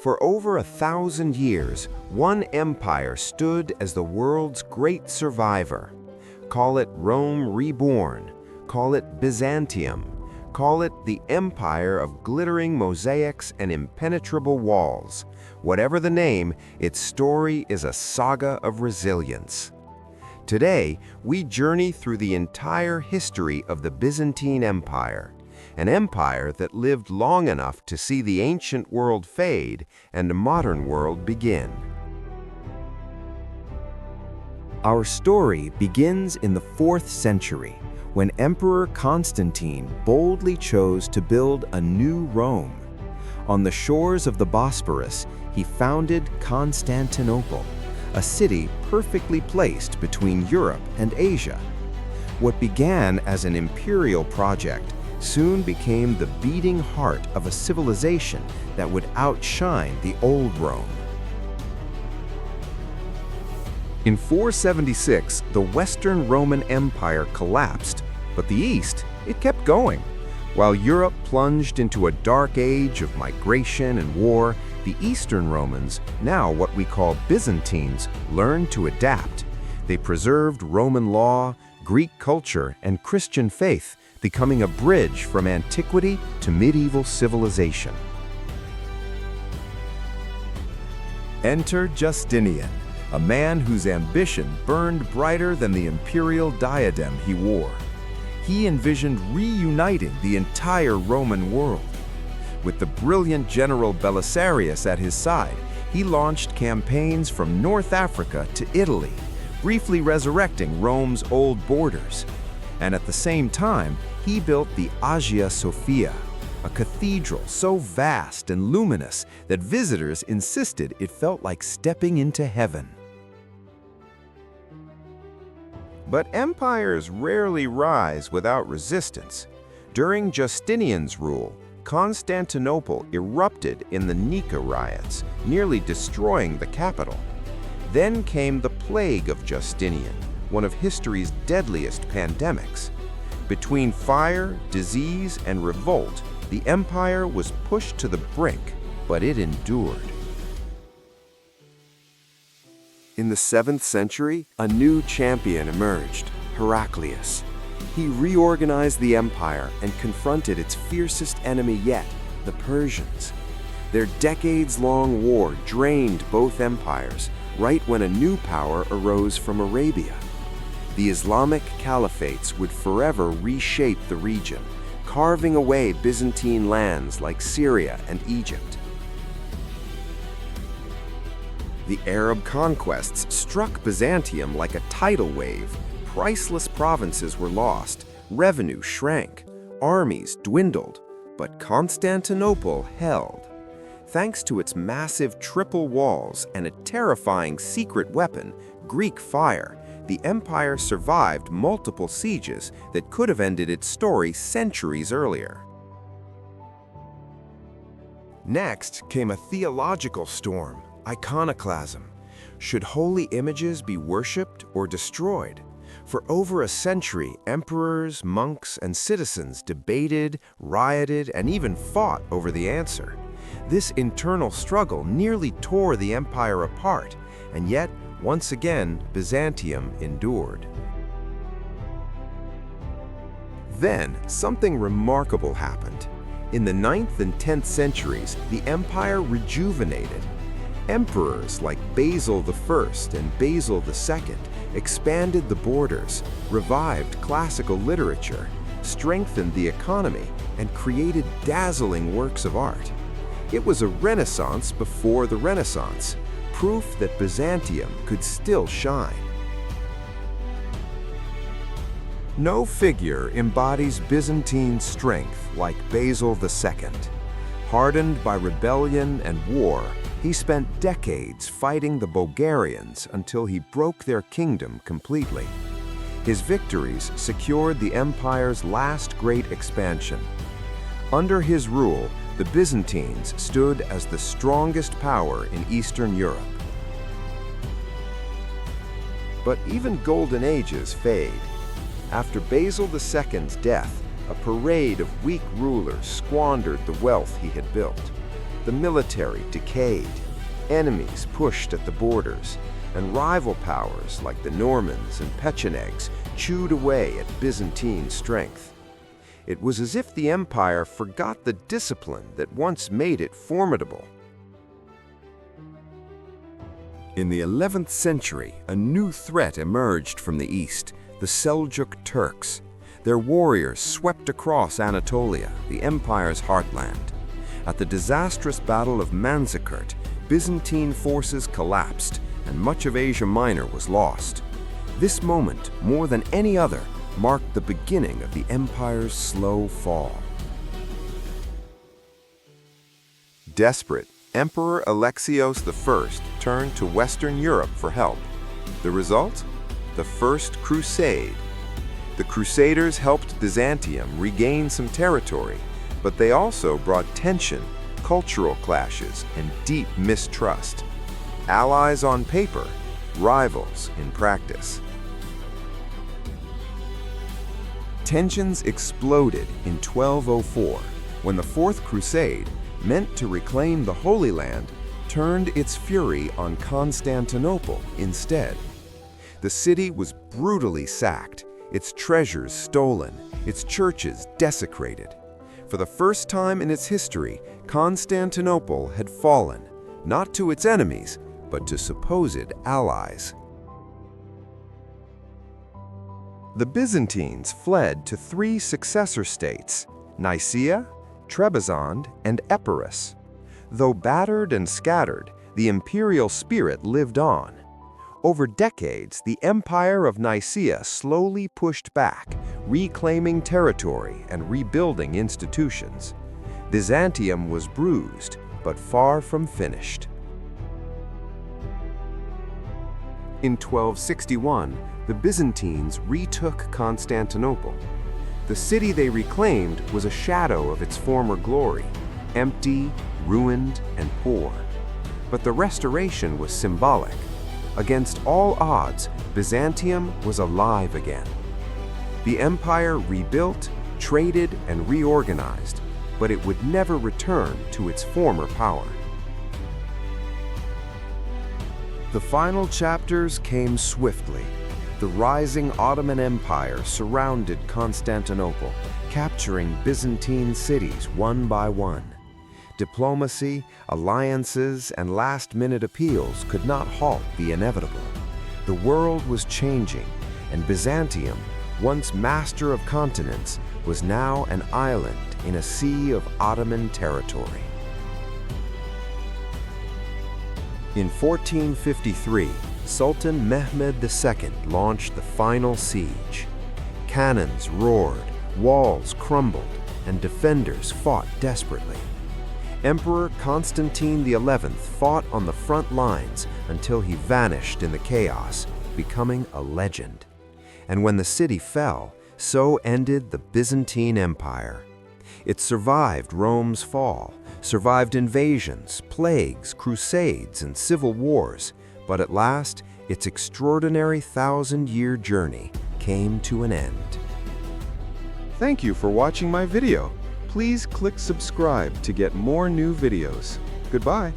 For over 1,000 years, one empire stood as the world's great survivor. Call it Rome reborn, call it Byzantium, call it the empire of glittering mosaics and impenetrable walls. Whatever the name, its story is a saga of resilience. Today, we journey through the entire history of the Byzantine Empire, an empire that lived long enough to see the ancient world fade and the modern world begin. Our story begins in the 4th century, when Emperor Constantine boldly chose to build a new Rome. On the shores of the Bosporus, he founded Constantinople, a city perfectly placed between Europe and Asia. What began as an imperial project soon became the beating heart of a civilization that would outshine the old Rome. In 476, the Western Roman Empire collapsed, but the East, it kept going. While Europe plunged into a dark age of migration and war, the Eastern Romans, now what we call Byzantines, learned to adapt. They preserved Roman law, Greek culture, and Christian faith, becoming a bridge from antiquity to medieval civilization. Enter Justinian, a man whose ambition burned brighter than the imperial diadem he wore. He envisioned reuniting the entire Roman world. With the brilliant general Belisarius at his side, he launched campaigns from North Africa to Italy, briefly resurrecting Rome's old borders. And at the same time, he built the Hagia Sophia, a cathedral so vast and luminous that visitors insisted it felt like stepping into heaven. But empires rarely rise without resistance. During Justinian's rule, Constantinople erupted in the Nika riots, nearly destroying the capital. Then came the plague of Justinian, one of history's deadliest pandemics. Between fire, disease, and revolt, the empire was pushed to the brink, but it endured. In the 7th century, a new champion emerged, Heraclius. He reorganized the empire and confronted its fiercest enemy yet, the Persians. Their decades-long war drained both empires, right when a new power arose from Arabia. The Islamic caliphates would forever reshape the region, carving away Byzantine lands like Syria and Egypt. The Arab conquests struck Byzantium like a tidal wave. Priceless provinces were lost, revenue shrank, armies dwindled, but Constantinople held. Thanks to its massive triple walls and a terrifying secret weapon, Greek fire, the empire survived multiple sieges that could have ended its story centuries earlier. Next came a theological storm, iconoclasm. Should holy images be worshipped or destroyed? For over a century, emperors, monks, and citizens debated, rioted, and even fought over the answer. This internal struggle nearly tore the empire apart, and yet, once again, Byzantium endured. Then, something remarkable happened. In the 9th and 10th centuries, the empire rejuvenated. Emperors like Basil I and Basil II expanded the borders, revived classical literature, strengthened the economy, and created dazzling works of art. It was a renaissance before the Renaissance, proof that Byzantium could still shine. No figure embodies Byzantine strength like Basil II. Hardened by rebellion and war, he spent decades fighting the Bulgarians until he broke their kingdom completely. His victories secured the empire's last great expansion. Under his rule, the Byzantines stood as the strongest power in Eastern Europe. But even golden ages fade. After Basil II's death, a parade of weak rulers squandered the wealth he had built. The military decayed, enemies pushed at the borders, and rival powers like the Normans and Pechenegs chewed away at Byzantine strength. It was as if the empire forgot the discipline that once made it formidable. In the 11th century, a new threat emerged from the east, the Seljuk Turks. Their warriors swept across Anatolia, the empire's heartland. At the disastrous Battle of Manzikert, Byzantine forces collapsed, and much of Asia Minor was lost. This moment, more than any other, marked the beginning of the empire's slow fall. Desperate, Emperor Alexios I turned to Western Europe for help. The result? The First Crusade. The Crusaders helped Byzantium regain some territory, but they also brought tension, cultural clashes, and deep mistrust. Allies on paper, rivals in practice. Tensions exploded in 1204, when the Fourth Crusade, meant to reclaim the Holy Land, turned its fury on Constantinople instead. The city was brutally sacked, its treasures stolen, its churches desecrated. For the first time in its history, Constantinople had fallen, not to its enemies, but to supposed allies. The Byzantines fled to three successor states, Nicaea, Trebizond, and Epirus. Though battered and scattered, the imperial spirit lived on. Over decades, the Empire of Nicaea slowly pushed back, reclaiming territory and rebuilding institutions. Byzantium was bruised, but far from finished. In 1261, the Byzantines retook Constantinople. The city they reclaimed was a shadow of its former glory, empty, ruined, and poor. But the restoration was symbolic. Against all odds, Byzantium was alive again. The empire rebuilt, traded, and reorganized, but it would never return to its former power. The final chapters came swiftly. The rising Ottoman Empire surrounded Constantinople, capturing Byzantine cities one by one. Diplomacy, alliances, and last-minute appeals could not halt the inevitable. The world was changing, and Byzantium, once master of continents, was now an island in a sea of Ottoman territory. In 1453, Sultan Mehmed II launched the final siege. Cannons roared, walls crumbled, and defenders fought desperately. Emperor Constantine XI fought on the front lines until he vanished in the chaos, becoming a legend. And when the city fell, so ended the Byzantine Empire. It survived Rome's fall, survived invasions, plagues, crusades, and civil wars, but at last, its extraordinary 1,000-year journey came to an end. Thank you for watching my video. Please click subscribe to get more new videos. Goodbye.